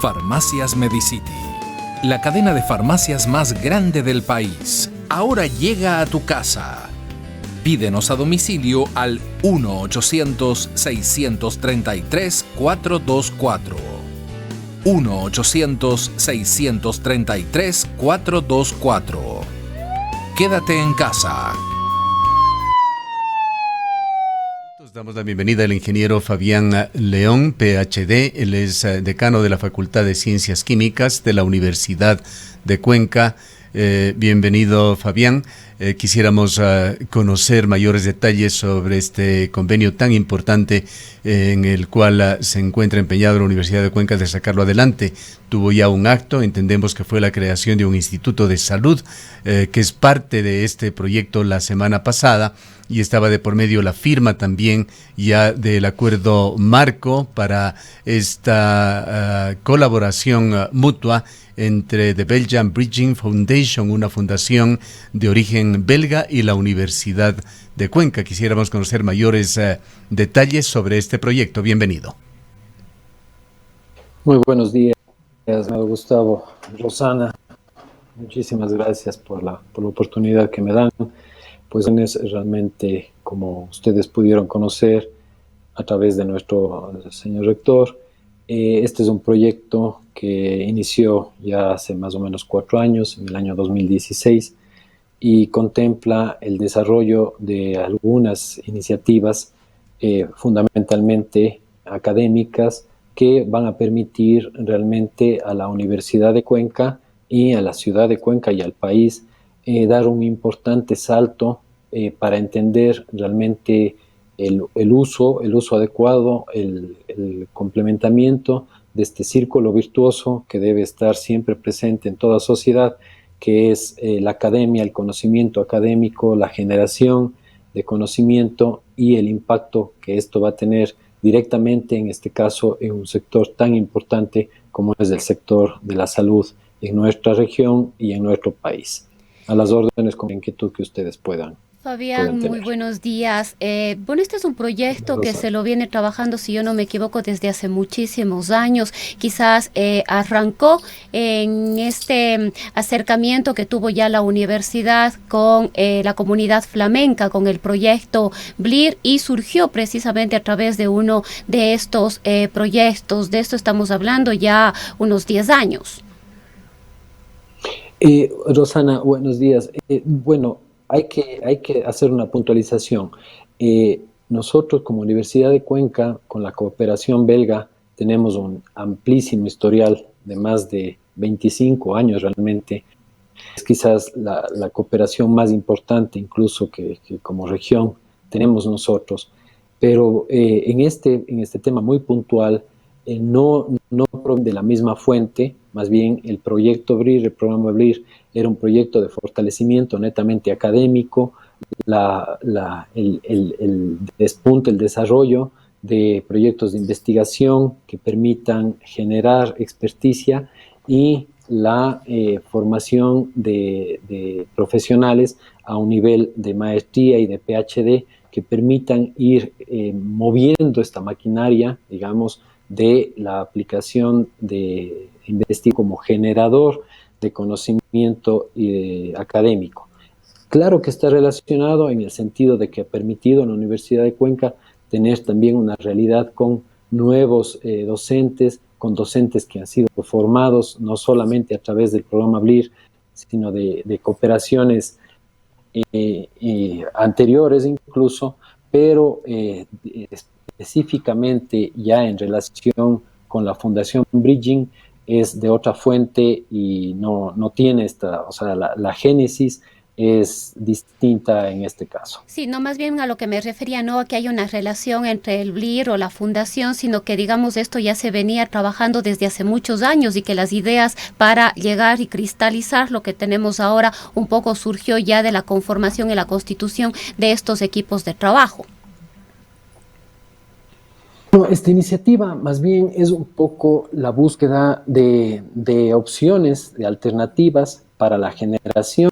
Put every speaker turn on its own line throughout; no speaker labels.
Farmacias Medicity, la cadena de farmacias más grande del país, ahora llega a tu casa. Pídenos a domicilio al 1-800-633-424. 1-800-633-424. Quédate en casa.
Damos la bienvenida al ingeniero Fabián León, PhD. Él es decano de la Facultad de Ciencias Químicas de la Universidad de Cuenca. Bienvenido, Fabián. Quisiéramos conocer mayores detalles sobre este convenio tan importante en el cual se encuentra empeñado la Universidad de Cuenca de sacarlo adelante. Tuvo ya un acto, entendemos que fue la creación de un instituto de salud, que es parte de este proyecto la semana pasada, y estaba de por medio la firma también ya del acuerdo marco para esta colaboración mutua entre The Belgian Bridging Foundation, una fundación de origen belga, y la Universidad de Cuenca. Quisiéramos conocer mayores detalles sobre este proyecto. Bienvenido.
Muy buenos días, Gustavo, Rosana. Muchísimas gracias por la oportunidad que me dan. Pues es realmente, como ustedes pudieron conocer a través de nuestro señor rector, este es un proyecto que inició ya hace más o menos 4 años, en el año 2016, y contempla el desarrollo de algunas iniciativas fundamentalmente académicas que van a permitir realmente a la Universidad de Cuenca y a la ciudad de Cuenca y al país dar un importante salto para entender realmente el uso adecuado, el complementamiento de este círculo virtuoso que debe estar siempre presente en toda sociedad, que es la academia, el conocimiento académico, la generación de conocimiento y el impacto que esto va a tener directamente, en este caso, en un sector tan importante como es el sector de la salud en nuestra región y en nuestro país. A las órdenes con la inquietud que ustedes puedan.
Fabián, muy buenos días. Bueno, este es un proyecto que se lo viene trabajando, si yo no me equivoco, desde hace muchísimos años. Quizás arrancó en este acercamiento que tuvo ya la universidad con la comunidad flamenca, con el proyecto BLIR, y surgió precisamente a través de uno de estos proyectos. De esto estamos hablando ya unos 10 años.
Rosana, buenos días. Bueno, hay que hacer una puntualización. Nosotros como Universidad de Cuenca, con la cooperación belga, tenemos un amplísimo historial de más de 25 años realmente. Es quizás la cooperación más importante incluso que como región tenemos nosotros. Pero en este tema muy puntual, no proviene de la misma fuente. Más bien el proyecto BRIR, el programa BRIR, era un proyecto de fortalecimiento netamente académico, el despunte, el desarrollo de proyectos de investigación que permitan generar experticia y la formación de profesionales a un nivel de maestría y de PhD que permitan ir moviendo esta maquinaria, digamos, de la aplicación de investigación como generador de conocimiento académico. Claro que está relacionado en el sentido de que ha permitido en la Universidad de Cuenca tener también una realidad con nuevos docentes, con docentes que han sido formados no solamente a través del programa BLIR, sino de cooperaciones anteriores incluso, pero específicamente ya en relación con la Fundación Bridging es de otra fuente y no tiene la génesis es distinta en este caso.
Sí, no, más bien a lo que me refería, no a que haya una relación entre el BLIR o la fundación, sino que digamos esto ya se venía trabajando desde hace muchos años y que las ideas para llegar y cristalizar lo que tenemos ahora un poco surgió ya de la conformación y la constitución de estos equipos de trabajo.
No, esta iniciativa más bien es un poco la búsqueda de opciones, de alternativas para la generación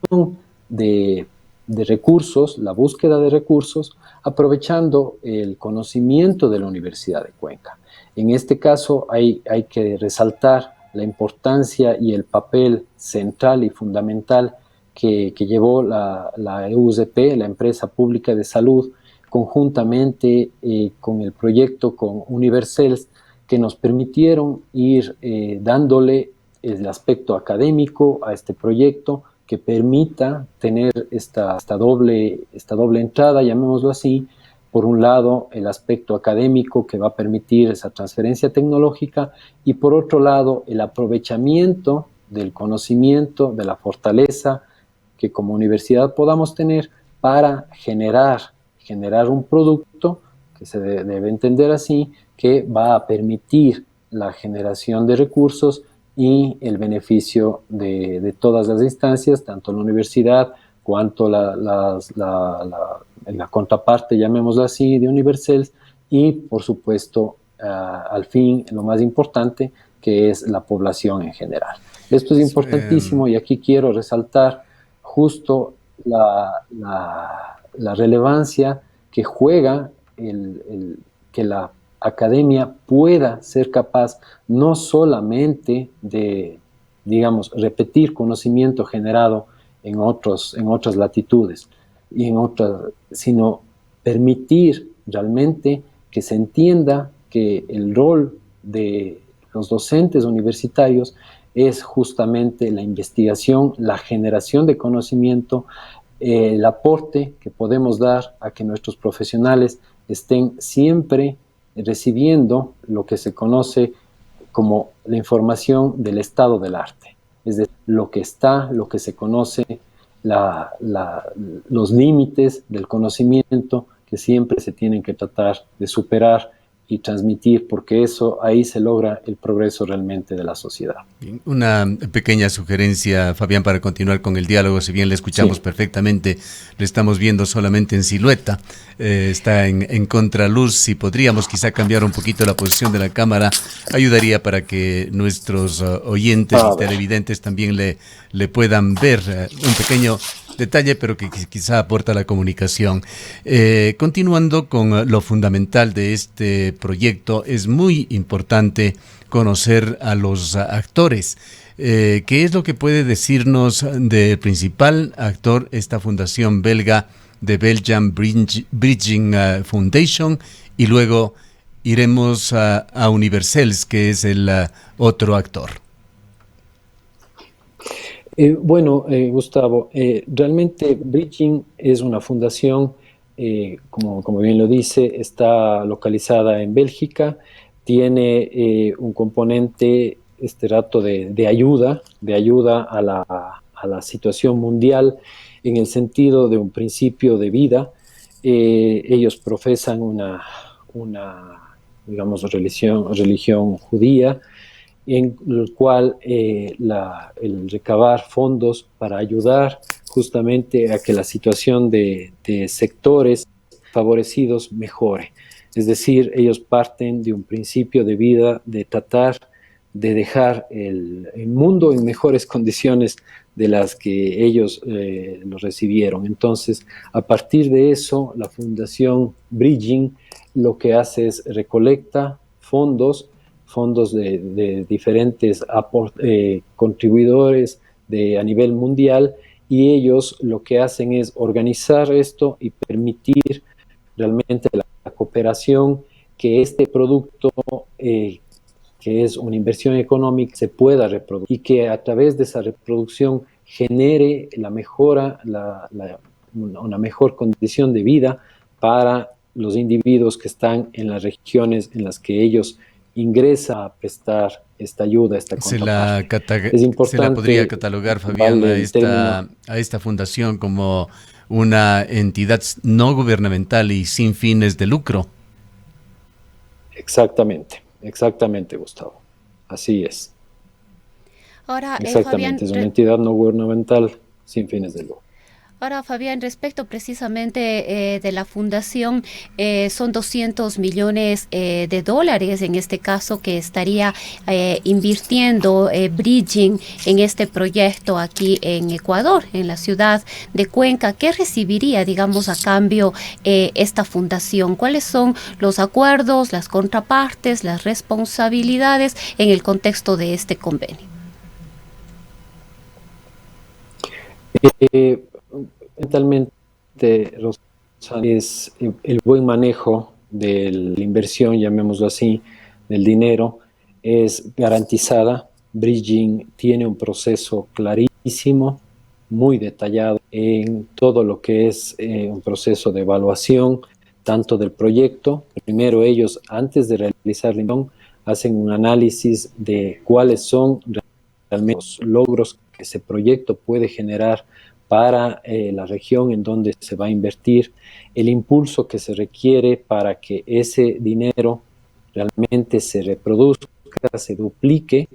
de recursos, la búsqueda de recursos, aprovechando el conocimiento de la Universidad de Cuenca. En este caso hay que resaltar la importancia y el papel central y fundamental que llevó la EUSP, la Empresa Pública de Salud, conjuntamente con el proyecto con Univercells, que nos permitieron ir dándole el aspecto académico a este proyecto, que permita tener esta doble entrada, llamémoslo así. Por un lado, el aspecto académico que va a permitir esa transferencia tecnológica, y por otro lado, el aprovechamiento del conocimiento, de la fortaleza que como universidad podamos tener para generar un producto que se debe entender así, que va a permitir la generación de recursos y el beneficio de todas las instancias, tanto la universidad cuanto la contraparte, llamémoslo así, de Univercells, y por supuesto, al fin, lo más importante, que es la población en general. Esto es importantísimo, y aquí quiero resaltar justo la relevancia que juega que la academia pueda ser capaz no solamente de, digamos, repetir conocimiento generado en otras latitudes, sino permitir realmente que se entienda que el rol de los docentes universitarios es justamente la investigación, la generación de conocimiento, el aporte que podemos dar a que nuestros profesionales estén siempre recibiendo lo que se conoce como la información del estado del arte, es decir, lo que se conoce, los límites del conocimiento que siempre se tienen que tratar de superar y transmitir, porque ahí se logra el progreso realmente de la sociedad.
Una pequeña sugerencia, Fabián, para continuar con el diálogo. Si bien le escuchamos perfectamente, lo estamos viendo solamente en silueta, está en contraluz. Si podríamos quizá cambiar un poquito la posición de la cámara, ayudaría para que nuestros oyentes y televidentes también le puedan ver. Un pequeño detalle, pero que quizá aporta la comunicación. Continuando con lo fundamental de este proyecto, es muy importante conocer a los actores. ¿Qué es lo que puede decirnos del principal actor, esta fundación belga, de Belgian Bridging Foundation? Y luego iremos a Univercells, que es el otro actor.
Gustavo, realmente Bridging es una fundación, como bien lo dice, está localizada en Bélgica, tiene un componente de ayuda a la situación mundial, en el sentido de un principio de vida. Ellos profesan una digamos, religión judía, en el cual el recabar fondos para ayudar justamente a que la situación de sectores favorecidos mejore. Es decir, ellos parten de un principio de vida de tratar de dejar el mundo en mejores condiciones de las que ellos lo recibieron. Entonces, a partir de eso, la Fundación Bridging lo que hace es recolecta fondos de diferentes contribuidores a nivel mundial, y ellos lo que hacen es organizar esto y permitir realmente la cooperación, que este producto, que es una inversión económica, se pueda reproducir, y que a través de esa reproducción genere la mejora, una mejor condición de vida para los individuos que están en las regiones en las que ellos ingresan a prestar esta ayuda, esta contraparte.
Se la podría catalogar, Fabián, a esta fundación como una entidad no gubernamental y sin fines de lucro.
Exactamente, Gustavo. Así es.
Ahora,
exactamente,
Fabián,
es una entidad no gubernamental sin fines de lucro.
Ahora, Fabián, respecto precisamente de la fundación, son 200 millones de dólares en este caso que estaría invirtiendo Bridging en este proyecto aquí en Ecuador, en la ciudad de Cuenca. ¿Qué recibiría, digamos, a cambio esta fundación? ¿Cuáles son los acuerdos, las contrapartes, las responsabilidades en el contexto de este convenio?
Mentalmente, es el buen manejo de la inversión, llamémoslo así, del dinero, es garantizada. Bridging tiene un proceso clarísimo, muy detallado en todo lo que es un proceso de evaluación, tanto del proyecto. Primero ellos, antes de realizar la inversión, hacen un análisis de cuáles son realmente los logros que ese proyecto puede generar para la región en donde se va a invertir, el impulso que se requiere para que ese dinero realmente se reproduzca, se duplique,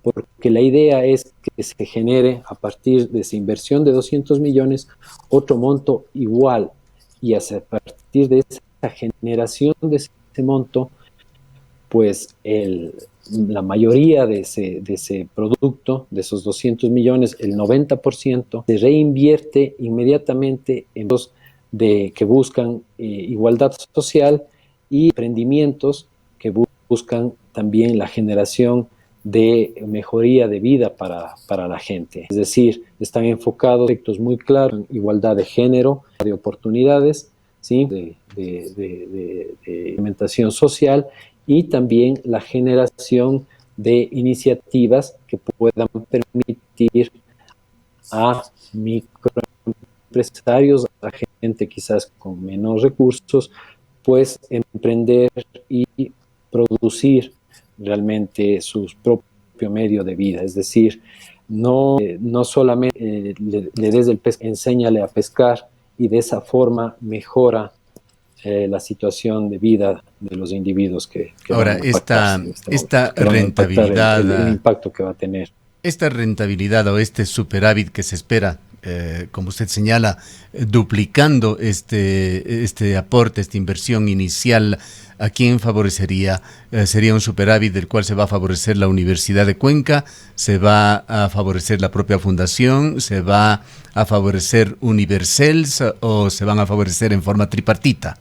porque la idea es que se genere a partir de esa inversión de 200 millones otro monto igual, y a partir de esa generación de ese monto, pues la mayoría de ese producto, de esos 200 millones, el 90%, se reinvierte inmediatamente en los que buscan igualdad social y emprendimientos que buscan también la generación de mejoría de vida para la gente. Es decir, están enfocados en aspectos muy claros, en igualdad de género, de oportunidades, ¿sí? de implementación social, y también la generación de iniciativas que puedan permitir a microempresarios, a gente quizás con menos recursos, pues emprender y producir realmente su propio medio de vida. Es decir, no solamente le des el pez, enséñale a pescar, y de esa forma mejora la situación de vida de los individuos que
ahora,
van a
esta rentabilidad,
el impacto que va a tener.
Esta rentabilidad o este superávit que se espera, como usted señala, duplicando este aporte, esta inversión inicial, ¿a quién favorecería? ¿Sería un superávit del cual se va a favorecer la Universidad de Cuenca? ¿Se va a favorecer la propia fundación? ¿Se va a favorecer Universals o se van a favorecer en forma tripartita?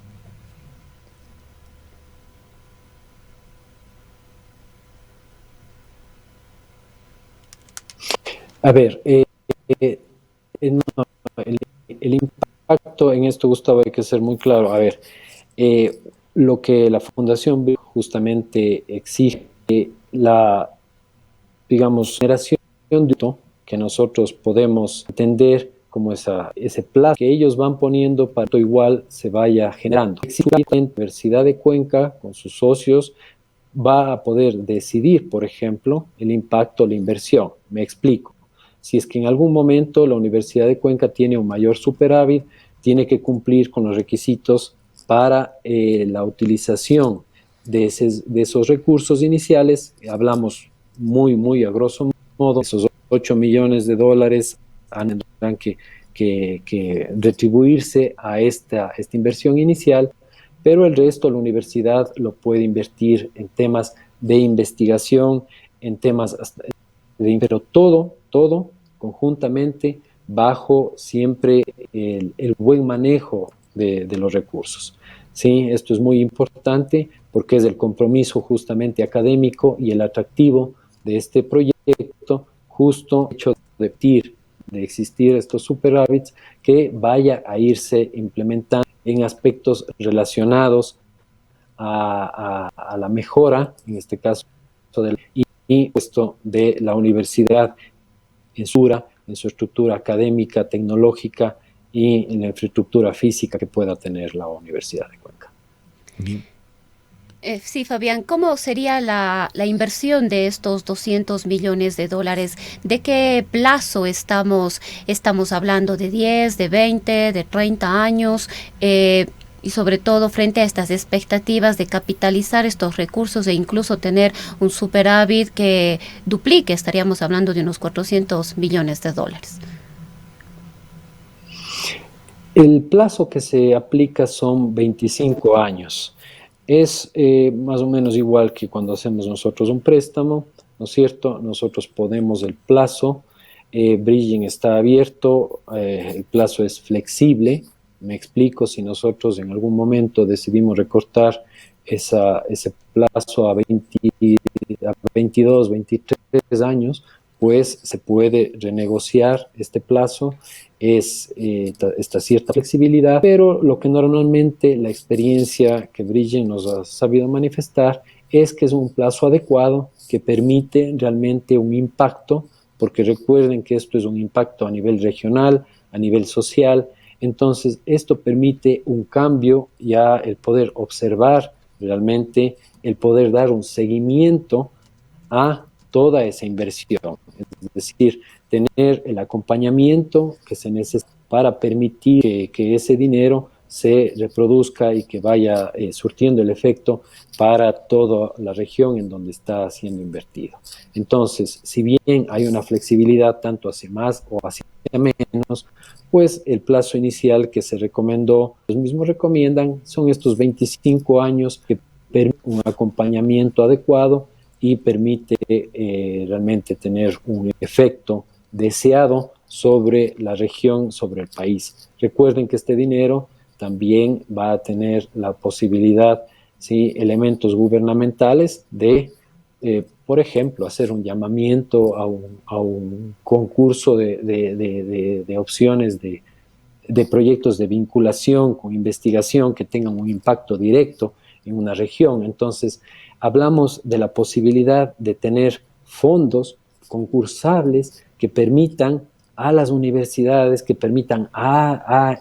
A ver, no, el impacto en esto, Gustavo, hay que ser muy claro. A ver, lo que la Fundación justamente exige, digamos, generación de que nosotros podemos entender como ese plazo que ellos van poniendo para que igual se vaya generando. La Universidad de Cuenca, con sus socios, va a poder decidir, por ejemplo, el impacto, la inversión. Me explico. Si es que en algún momento la Universidad de Cuenca tiene un mayor superávit, tiene que cumplir con los requisitos para la utilización de esos recursos iniciales. Hablamos muy a grosso modo, esos 8 millones de dólares tendrán que retribuirse a esta inversión inicial, pero el resto la universidad lo puede invertir en temas de investigación, en temas pero todo conjuntamente bajo siempre el buen manejo de los recursos. ¿Sí? Esto es muy importante porque es el compromiso justamente académico y el atractivo de este proyecto, justo el hecho de existir estos superávits, que vaya a irse implementando en aspectos relacionados a la mejora, en este caso, y puesto de la universidad en su estructura académica, tecnológica y en la infraestructura física que pueda tener la Universidad de Cuenca.
Bien.
Sí, Fabián, ¿cómo sería la inversión de estos 200 millones de dólares? ¿De qué plazo estamos hablando? ¿De 10, de 20, de 30 años? Y sobre todo frente a estas expectativas de capitalizar estos recursos e incluso tener un superávit que duplique, estaríamos hablando de unos 400 millones de dólares.
El plazo que se aplica son 25 años. Es más o menos igual que cuando hacemos nosotros un préstamo, ¿no es cierto? Nosotros ponemos el plazo, Bridging está abierto, el plazo es flexible. Me explico, si nosotros en algún momento decidimos recortar ese plazo a 22, 23 años, pues se puede renegociar este plazo, esta cierta flexibilidad, pero lo que normalmente la experiencia que Bridging nos ha sabido manifestar es que es un plazo adecuado que permite realmente un impacto, porque recuerden que esto es un impacto a nivel regional, a nivel social, entonces esto permite un cambio, ya el poder observar realmente, el poder dar un seguimiento a toda esa inversión, es decir, tener el acompañamiento que se necesita para permitir que ese dinero se reproduzca y que vaya surtiendo el efecto para toda la región en donde está siendo invertido. Entonces, si bien hay una flexibilidad tanto hacia más o hacia menos, pues el plazo inicial que se recomendó, los mismos recomiendan, son estos 25 años que permiten un acompañamiento adecuado y permite realmente tener un efecto deseado sobre la región, sobre el país. Recuerden que este dinero también va a tener la posibilidad, ¿sí?, elementos gubernamentales de, por ejemplo, hacer un llamamiento a un concurso de opciones de proyectos de vinculación con investigación que tengan un impacto directo en una región. Entonces, hablamos de la posibilidad de tener fondos concursables que permitan a las universidades, que permitan a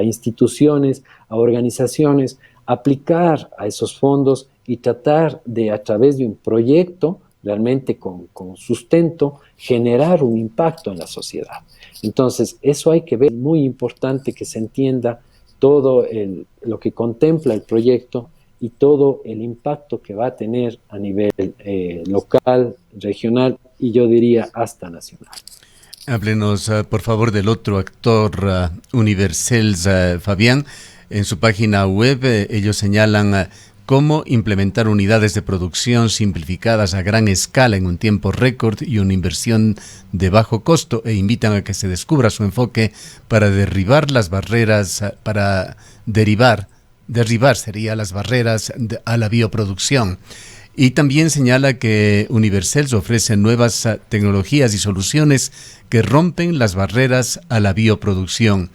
instituciones, a organizaciones, aplicar a esos fondos y tratar de, a través de un proyecto, realmente con sustento, generar un impacto en la sociedad. Entonces, eso hay que ver, muy importante que se entienda todo lo que contempla el proyecto y todo el impacto que va a tener a nivel local, regional y yo diría hasta nacional.
Háblenos, por favor, del otro actor, Universels, Fabián. En su página web ellos señalan cómo implementar unidades de producción simplificadas a gran escala en un tiempo récord y una inversión de bajo costo, e invitan a que se descubra su enfoque para derribar las barreras, derribar sería las barreras a la bioproducción. Y también señala que Universels ofrece nuevas tecnologías y soluciones que rompen las barreras a la bioproducción.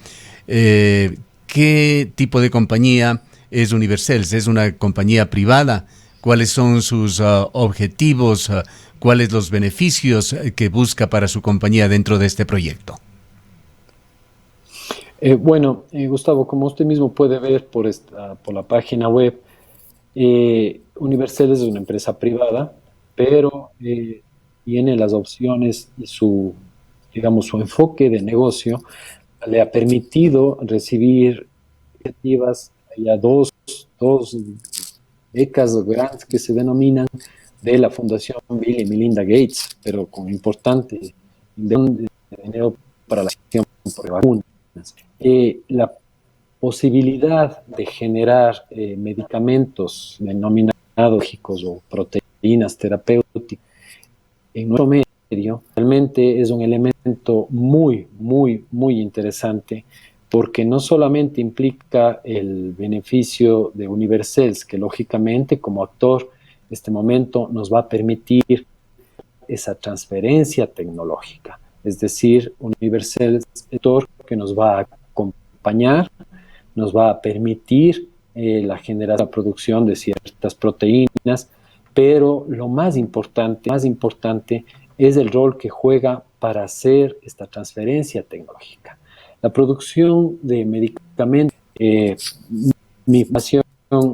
¿Qué tipo de compañía es Universels? ¿Es una compañía privada? ¿Cuáles son sus objetivos? ¿Cuáles los beneficios que busca para su compañía dentro de este proyecto?
Bueno, Gustavo, como usted mismo puede ver por la página web, Universels es una empresa privada, pero tiene las opciones y su enfoque de negocio le ha permitido recibir iniciativas, ya dos becas o grants que se denominan de la Fundación Bill y Melinda Gates, pero con importante dinero para la acción por vacunas. La posibilidad de generar medicamentos denominados biológicos o proteínas terapéuticas en nuestro medio realmente es un elemento muy, muy, muy interesante, porque no solamente implica el beneficio de Universels, que lógicamente como actor en este momento nos va a permitir esa transferencia tecnológica, es decir, Universels es un actor que nos va a acompañar, nos va a permitir la generación, la producción de ciertas proteínas, pero lo más importante es el rol que juega para hacer esta transferencia tecnológica. La producción de medicamentos, mi formación,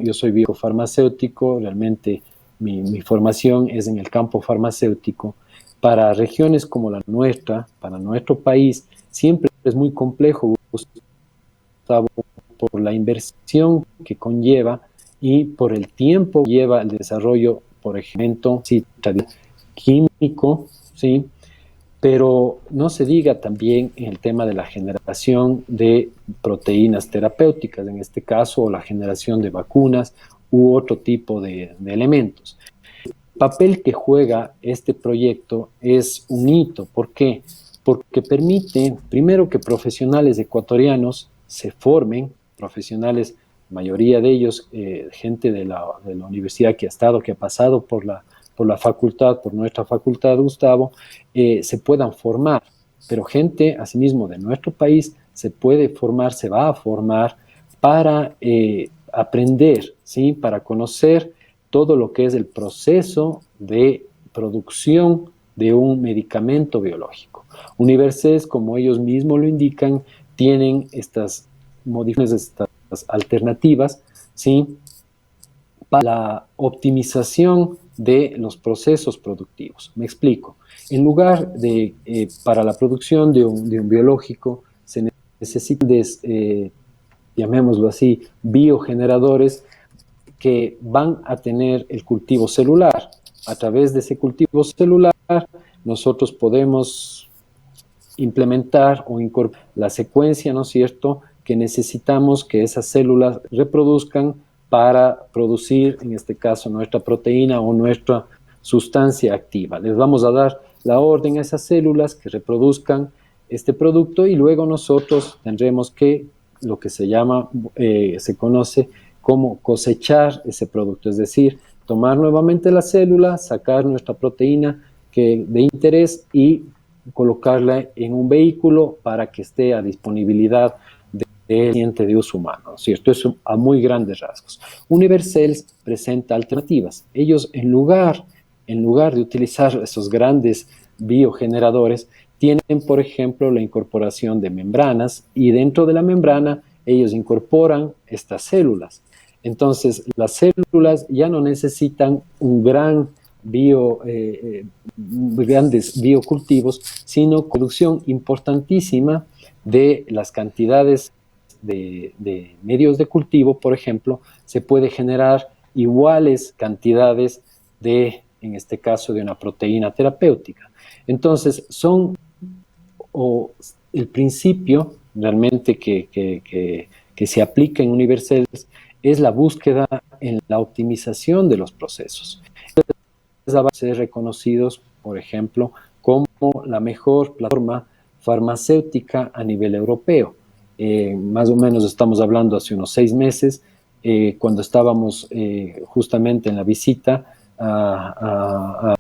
yo soy biofarmacéutico, realmente mi formación es en el campo farmacéutico. Para regiones como la nuestra, para nuestro país, siempre es muy complejo, Gustavo, por la inversión que conlleva y por el tiempo que lleva el desarrollo, por ejemplo, químico, ¿sí? pero no se diga también en el tema de la generación de proteínas terapéuticas, en este caso, o la generación de vacunas u otro tipo de elementos. El papel que juega este proyecto es un hito. ¿Por qué? Porque permite, primero, que profesionales ecuatorianos se formen, profesionales, mayoría de ellos, gente de la universidad que ha pasado por la facultad, por nuestra facultad, Gustavo, se puedan formar, pero gente, asimismo, de nuestro país se puede formar, se va a formar para aprender, ¿sí? Para conocer todo lo que es el proceso de producción de un medicamento biológico. Universes, como ellos mismos lo indican, tienen estas modificaciones, estas alternativas, ¿sí? Para la optimización de los procesos productivos. Me explico. En lugar de, para la producción de un biológico, se necesitan, llamémoslo así, biogeneradores que van a tener el cultivo celular. A través de ese cultivo celular, nosotros podemos implementar o incorporar la secuencia, ¿no es cierto?, que necesitamos que esas células reproduzcan para producir, en este caso, nuestra proteína o nuestra sustancia activa. Les vamos a dar la orden a esas células que reproduzcan este producto y luego nosotros tendremos que, lo que se llama, se conoce como cosechar ese producto, es decir, tomar nuevamente la célula, sacar nuestra proteína de interés y colocarla en un vehículo para que esté a disponibilidad del paciente de uso humano, ¿cierto? Eso a muy grandes rasgos. Univercells presenta alternativas. Ellos, en lugar de utilizar esos grandes biogeneradores, tienen, por ejemplo, la incorporación de membranas y dentro de la membrana ellos incorporan estas células. Entonces, las células ya no necesitan grandes biocultivos, sino producción importantísima de las cantidades de medios de cultivo. Por ejemplo, se puede generar iguales cantidades en este caso, de una proteína terapéutica. Entonces, el principio realmente que se aplica en Univercells es la búsqueda en la optimización de los procesos. Van a ser reconocidos, por ejemplo, como la mejor plataforma farmacéutica a nivel europeo. Más o menos estamos hablando hace unos 6 meses, cuando estábamos justamente en la visita a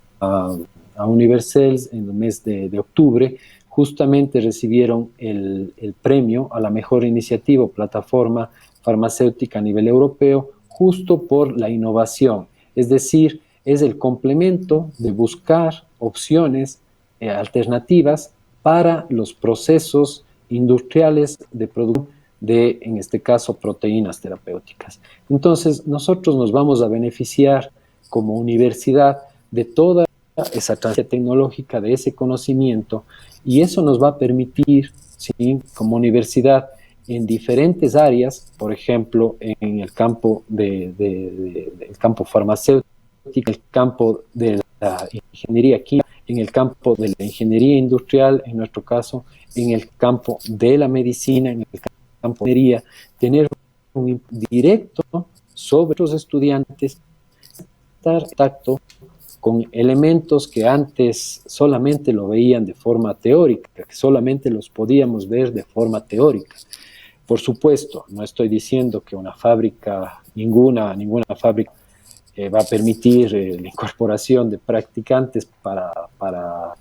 Univercells en el mes de octubre, justamente recibieron el premio a la mejor iniciativa o plataforma farmacéutica a nivel europeo, justo por la innovación. Es decir, es el complemento de buscar opciones alternativas para los procesos industriales de producción de, en este caso, proteínas terapéuticas. Entonces, nosotros nos vamos a beneficiar como universidad de toda esa transferencia tecnológica, de ese conocimiento, y eso nos va a permitir, ¿sí?, como universidad, en diferentes áreas, por ejemplo, en el campo del campo farmacéutico, el campo de la ingeniería química, en el campo de la ingeniería industrial, en nuestro caso, en el campo de la medicina, en el campo de la ingeniería, tener un impacto directo sobre los estudiantes, estar en contacto con elementos que antes solamente lo veían de forma teórica, que solamente los podíamos ver de forma teórica. Por supuesto, no estoy diciendo que una fábrica, ninguna fábrica va a permitir la incorporación de practicantes para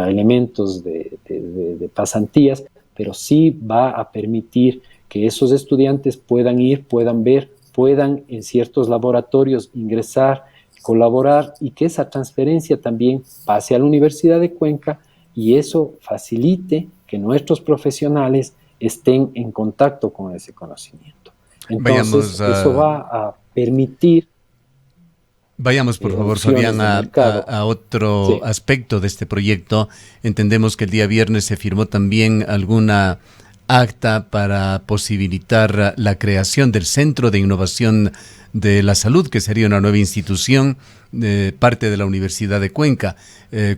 elementos de pasantías, pero sí va a permitir que esos estudiantes puedan ir, puedan ver, puedan en ciertos laboratorios ingresar, colaborar, y que esa transferencia también pase a la Universidad de Cuenca y eso facilite que nuestros profesionales estén en contacto con ese conocimiento. Entonces, eso va a permitir...
Vayamos, por favor, Fabián, a otro aspecto de este proyecto. Entendemos que el día viernes se firmó también alguna acta para posibilitar la creación del Centro de Innovación de la Salud, que sería una nueva institución parte de la Universidad de Cuenca.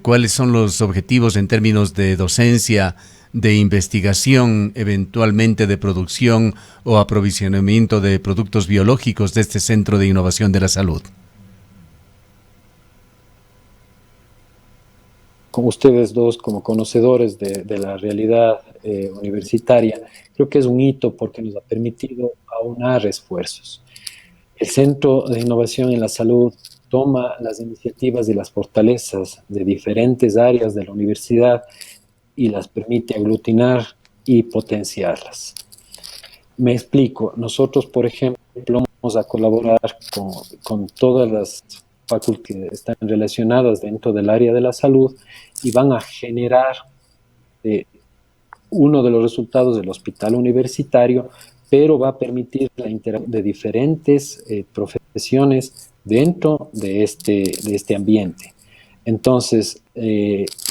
¿Cuáles son los objetivos en términos de docencia, de investigación, eventualmente de producción o aprovisionamiento de productos biológicos de este Centro de Innovación de la Salud?
Con ustedes dos como conocedores de la realidad universitaria, creo que es un hito porque nos ha permitido aunar esfuerzos. El Centro de Innovación en la Salud toma las iniciativas y las fortalezas de diferentes áreas de la universidad y las permite aglutinar y potenciarlas. Me explico. Nosotros, por ejemplo, vamos a colaborar con todas las facultades que están relacionadas dentro del área de la salud y van a generar uno de los resultados del hospital universitario, pero va a permitir la interacción de diferentes profesiones dentro de este ambiente. Entonces,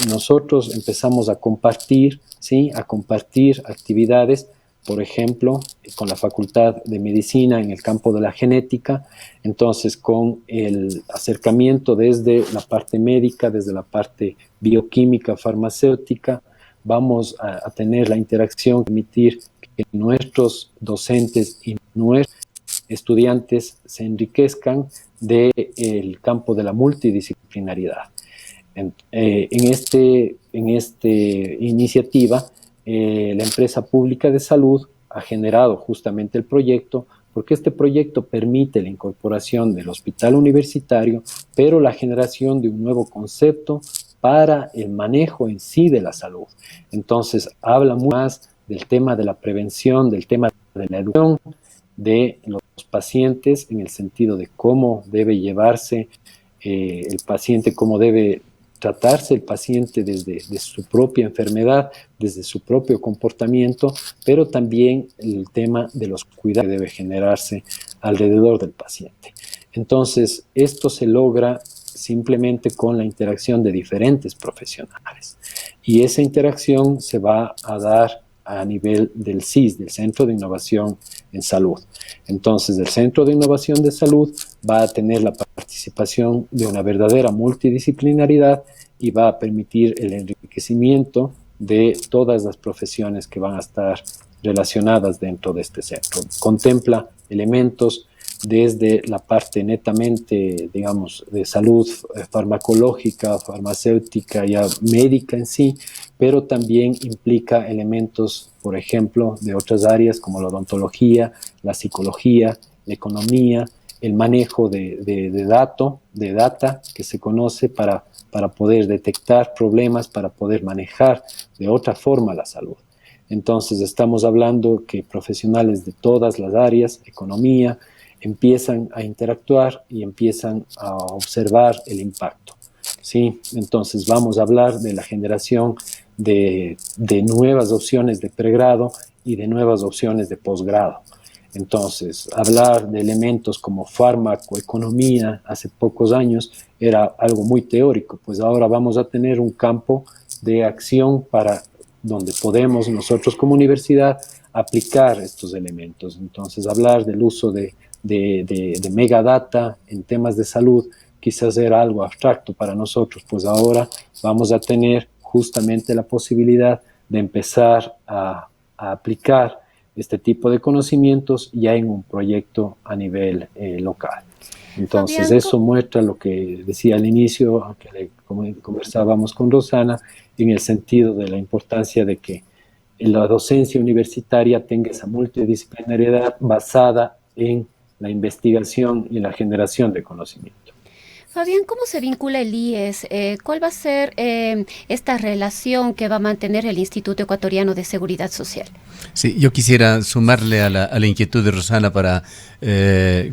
nosotros empezamos a compartir, ¿sí? A compartir actividades, por ejemplo, con la Facultad de Medicina en el campo de la genética. Entonces, con el acercamiento desde la parte médica, desde la parte bioquímica, farmacéutica, vamos a tener la interacción, permitir que nuestros docentes y nuestros estudiantes se enriquezcan del campo de la multidisciplinaridad. En esta iniciativa, la empresa pública de salud ha generado justamente el proyecto, porque este proyecto permite la incorporación del hospital universitario, pero la generación de un nuevo concepto para el manejo en sí de la salud. Entonces, habla más del tema de la prevención, del tema de la educación de los pacientes, en el sentido de cómo debe llevarse el paciente, cómo debe tratarse el paciente desde su propia enfermedad, desde su propio comportamiento, pero también el tema de los cuidados que debe generarse alrededor del paciente. Entonces, esto se logra simplemente con la interacción de diferentes profesionales. Y esa interacción se va a dar a nivel del CIS, del Centro de Innovación en Salud. Entonces, el Centro de Innovación de Salud va a tener la participación de una verdadera multidisciplinaridad y va a permitir el enriquecimiento de todas las profesiones que van a estar relacionadas dentro de este centro. Contempla elementos desde la parte netamente, digamos, de salud farmacológica, farmacéutica, ya médica en sí, pero también implica elementos, por ejemplo, de otras áreas como la odontología, la psicología, la economía, el manejo de data que se conoce para poder detectar problemas, para poder manejar de otra forma la salud. Entonces, estamos hablando que profesionales de todas las áreas, economía, empiezan a interactuar y empiezan a observar el impacto, ¿sí? Entonces vamos a hablar de la generación de nuevas opciones de pregrado y de nuevas opciones de posgrado. Entonces, hablar de elementos como fármaco, economía, hace pocos años era algo muy teórico, pues ahora vamos a tener un campo de acción para donde podemos nosotros como universidad aplicar estos elementos. Entonces, hablar del uso de megadata en temas de salud quizás era algo abstracto para nosotros, pues ahora vamos a tener justamente la posibilidad de empezar a aplicar este tipo de conocimientos ya en un proyecto a nivel local. Entonces, eso muestra lo que decía al inicio, aunque conversábamos con Rosana, en el sentido de la importancia de que la docencia universitaria tenga esa multidisciplinariedad basada en la investigación y la generación de conocimiento.
Fabián, ¿cómo se vincula el IES? ¿Cuál va a ser esta relación que va a mantener el Instituto Ecuatoriano de Seguridad Social?
Sí, yo quisiera sumarle a la inquietud de Rosana para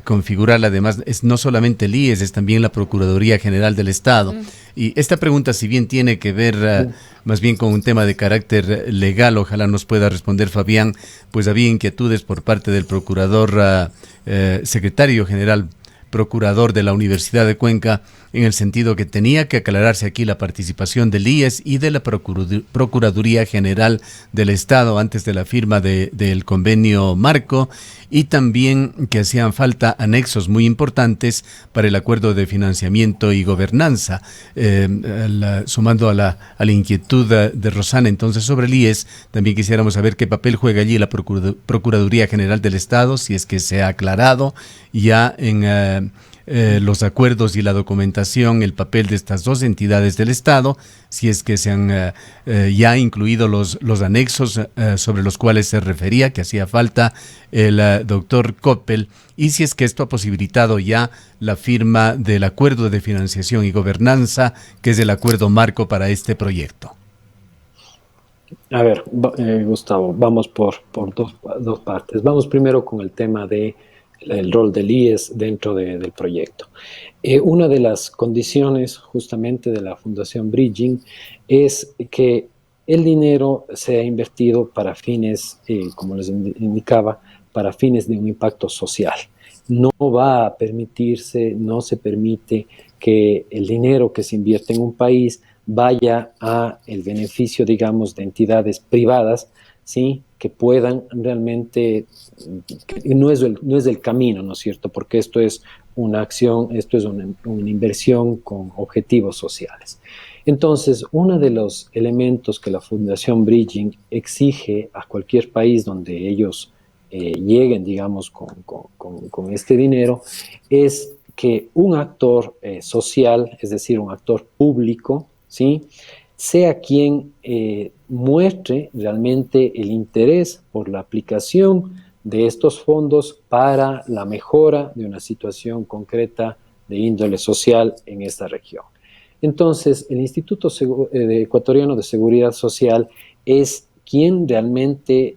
configurarla. Además, es no solamente el IES, es también la Procuraduría General del Estado. Y esta pregunta, si bien tiene que ver más bien con un tema de carácter legal, ojalá nos pueda responder Fabián, pues había inquietudes por parte del Procurador Secretario General procurador de la Universidad de Cuenca, en el sentido que tenía que aclararse aquí la participación del IES y de la Procuraduría General del Estado antes de la firma del convenio marco, y también que hacían falta anexos muy importantes para el acuerdo de financiamiento y gobernanza. Sumando a la inquietud de Rosana entonces sobre el IES, también quisiéramos saber qué papel juega allí la Procuraduría General del Estado, si es que se ha aclarado ya en los acuerdos y la documentación el papel de estas dos entidades del Estado, si es que se han ya incluido los anexos sobre los cuales se refería, que hacía falta el doctor Coppel, y si es que esto ha posibilitado ya la firma del acuerdo de financiación y gobernanza, que es el acuerdo marco para este proyecto.
A ver, Gustavo, vamos por dos partes. Vamos primero con el tema de el rol del IES dentro del proyecto. Una de las condiciones justamente de la Fundación Bridging es que el dinero sea invertido para fines, como les indicaba, para fines de un impacto social. No va a permitirse, no se permite que el dinero que se invierte en un país vaya a el beneficio, digamos, de entidades privadas, ¿sí?, que puedan realmente, que no es el camino, ¿no es cierto?, porque esto es una acción, esto es una inversión con objetivos sociales. Entonces, uno de los elementos que la Fundación Bridging exige a cualquier país donde ellos lleguen, digamos, con este dinero, es que un actor social, es decir, un actor público, ¿sí?, sea quien muestre realmente el interés por la aplicación de estos fondos para la mejora de una situación concreta de índole social en esta región. Entonces, el Instituto Ecuatoriano de Seguridad Social es quien realmente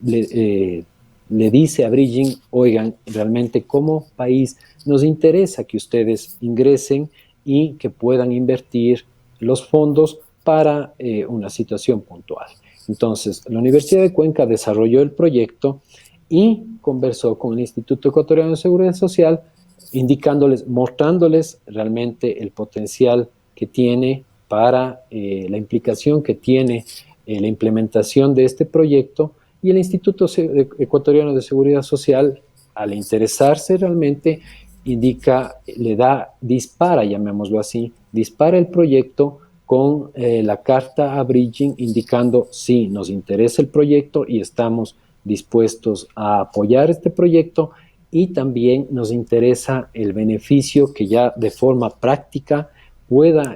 le dice a Bridging, oigan, realmente como país nos interesa que ustedes ingresen y que puedan invertir los fondos para una situación puntual. Entonces, la Universidad de Cuenca desarrolló el proyecto y conversó con el Instituto Ecuatoriano de Seguridad Social, indicándoles, mostrándoles realmente el potencial que tiene para la implicación que tiene la implementación de este proyecto, y el Instituto Ecuatoriano de Seguridad Social, al interesarse realmente, dispara, llamémoslo así, dispara el proyecto con la carta a Bridging indicando, sí, nos interesa el proyecto y estamos dispuestos a apoyar este proyecto, y también nos interesa el beneficio que ya de forma práctica pueda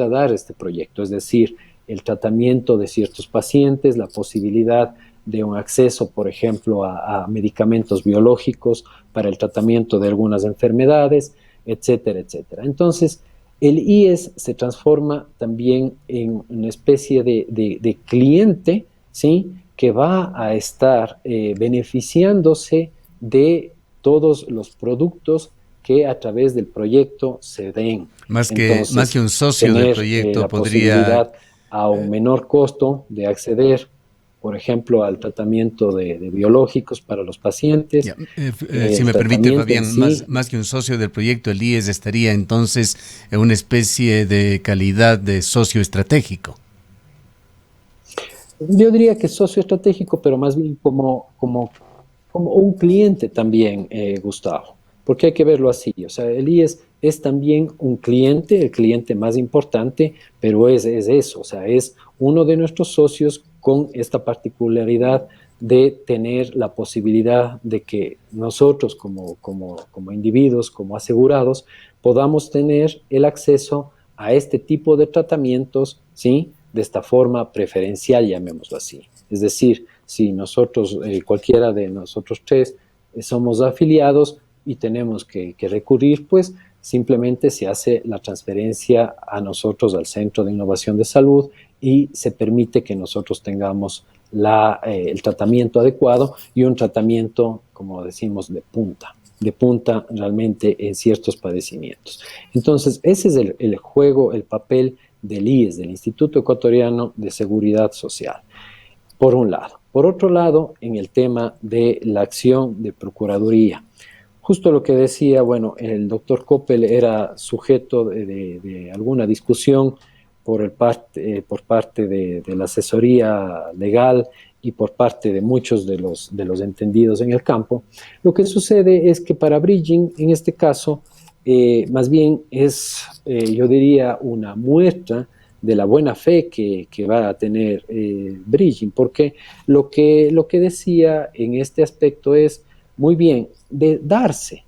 dar este proyecto, es decir, el tratamiento de ciertos pacientes, la posibilidad de un acceso, por ejemplo, a medicamentos biológicos para el tratamiento de algunas enfermedades, etcétera, etcétera. Entonces, el IES se transforma también en una especie de cliente, ¿sí?, que va a estar beneficiándose de todos los productos que a través del proyecto se den.
Más que un socio del proyecto
la
podría...
posibilidad a un menor costo de acceder, por ejemplo, al tratamiento de biológicos para los pacientes.
Si me permite, Fabián, más que un socio del proyecto, el IES estaría entonces en una especie de calidad de socio estratégico.
Yo diría que socio estratégico, pero más bien como un cliente también, Gustavo, porque hay que verlo así. O sea, el IES es también un cliente, el cliente más importante, pero es eso, o sea, es uno de nuestros socios con esta particularidad de tener la posibilidad de que nosotros como individuos, como asegurados, podamos tener el acceso a este tipo de tratamientos, ¿sí?, de esta forma preferencial, llamémoslo así. Es decir, si nosotros, cualquiera de nosotros tres, somos afiliados y tenemos que recurrir, pues simplemente se hace la transferencia a nosotros, al Centro de Innovación de Salud, y se permite que nosotros tengamos el tratamiento adecuado y un tratamiento, como decimos, de punta realmente en ciertos padecimientos. Entonces, ese es el juego, el papel del IES, del Instituto Ecuatoriano de Seguridad Social, por un lado. Por otro lado, en el tema de la acción de Procuraduría. justo lo que decía, bueno, el doctor Coppel era sujeto de alguna discusión por parte de la asesoría legal y por parte de muchos de los entendidos en el campo. Lo que sucede es que para bridging, en este caso, más bien es, yo diría, una muestra de la buena fe que va a tener bridging, porque lo que decía en este aspecto es, muy bien, de darse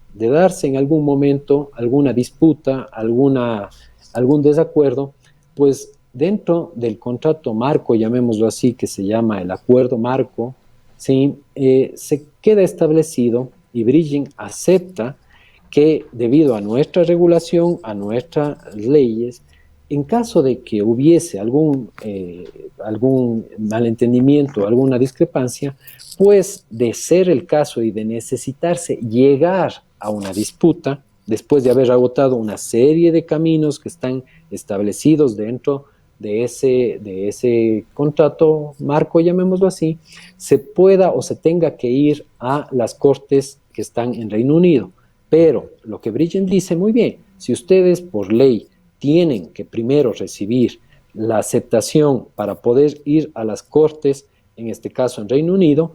en algún momento alguna disputa, algún desacuerdo, pues dentro del contrato marco, llamémoslo así, que se llama el acuerdo marco, ¿sí? Se queda establecido y bridging acepta que debido a nuestra regulación, a nuestras leyes, en caso de que hubiese algún malentendimiento, alguna discrepancia, pues de ser el caso y de necesitarse llegar a una disputa, después de haber agotado una serie de caminos que están establecidos dentro de ese contrato marco, llamémoslo así, se pueda o se tenga que ir a las cortes que están en Reino Unido. Pero lo que bridging dice, muy bien, si ustedes por ley tienen que primero recibir la aceptación para poder ir a las cortes, en este caso en Reino Unido,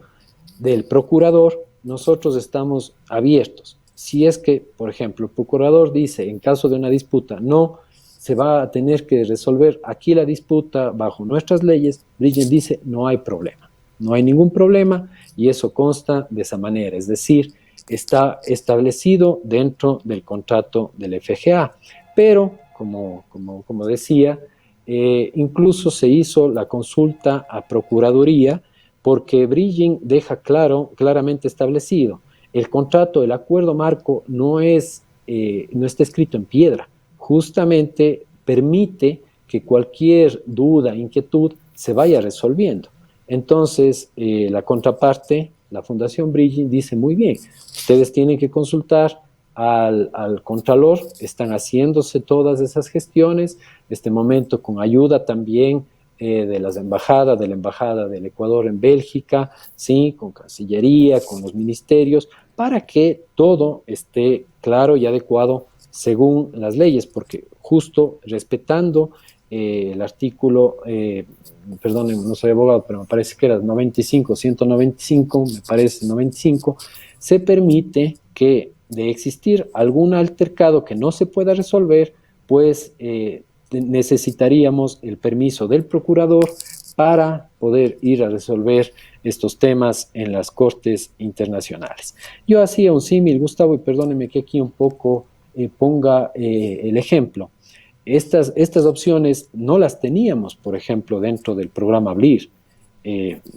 del procurador, nosotros estamos abiertos. Si es que, por ejemplo, el procurador dice, en caso de una disputa, no, se va a tener que resolver aquí la disputa bajo nuestras leyes, bridging dice, no hay problema. No hay ningún problema y eso consta de esa manera, es decir, está establecido dentro del contrato del FGA. Pero, como decía, incluso se hizo la consulta a Procuraduría porque bridging deja claramente establecido. El contrato, el acuerdo marco no está escrito en piedra. Justamente permite que cualquier duda, inquietud, se vaya resolviendo. Entonces, la contraparte, la Fundación Bridging, dice muy bien, ustedes tienen que consultar al Contralor, están haciéndose todas esas gestiones, este momento con ayuda también de la Embajada del Ecuador en Bélgica, ¿sí? Con Cancillería, con los ministerios, para que todo esté claro y adecuado según las leyes, porque justo respetando el artículo, perdón, no soy abogado, pero me parece que era 195, me parece 95, se permite que de existir algún altercado que no se pueda resolver, pues necesitaríamos el permiso del procurador para poder ir a resolver estos temas en las cortes internacionales. Yo hacía un símil, Gustavo, y perdóneme que aquí un poco ponga el ejemplo. Estas opciones no las teníamos, por ejemplo, dentro del programa BLIR,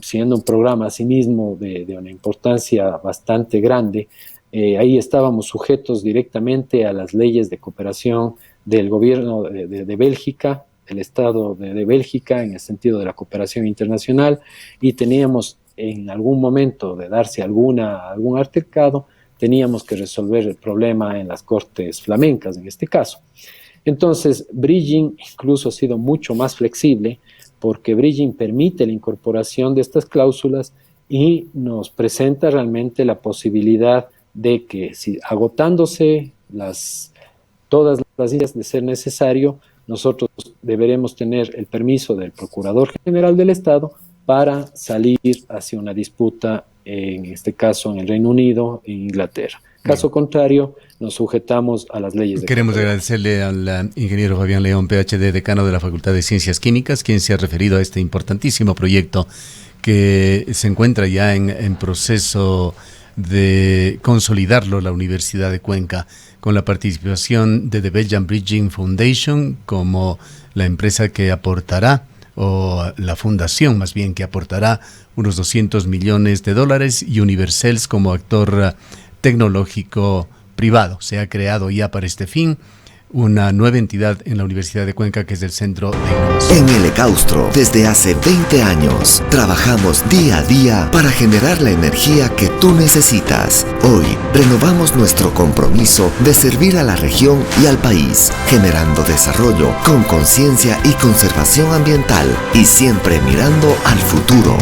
siendo un programa asimismo de una importancia bastante grande. Ahí estábamos sujetos directamente a las leyes de cooperación del gobierno de Bélgica, del Estado de Bélgica, en el sentido de la cooperación internacional, y teníamos en algún momento de darse algún altercado, teníamos que resolver el problema en las cortes flamencas, en este caso. Entonces, bridging incluso ha sido mucho más flexible, porque bridging permite la incorporación de estas cláusulas y nos presenta realmente la posibilidad de que, si agotándose todas las líneas de ser necesario, nosotros deberemos tener el permiso del Procurador General del Estado para salir hacia una disputa, en este caso en el Reino Unido e Inglaterra. Caso contrario, nos sujetamos a las leyes.
Queremos agradecerle al ingeniero Fabián León, PhD, decano de la Facultad de Ciencias Químicas, quien se ha referido a este importantísimo proyecto que se encuentra ya en proceso de consolidarlo la Universidad de Cuenca, con la participación de The Belgian Bridging Foundation como la empresa que aportará, o la fundación más bien, que aportará unos $200 millones y Universals como actor tecnológico privado. Se ha creado ya para este fin una nueva entidad en la Universidad de Cuenca, que es el Centro de Innovación.
En el Ecaustro, desde hace 20 años, trabajamos día a día para generar la energía que tú necesitas. Hoy, renovamos nuestro compromiso de servir a la región y al país, generando desarrollo con conciencia y conservación ambiental, y siempre mirando al futuro.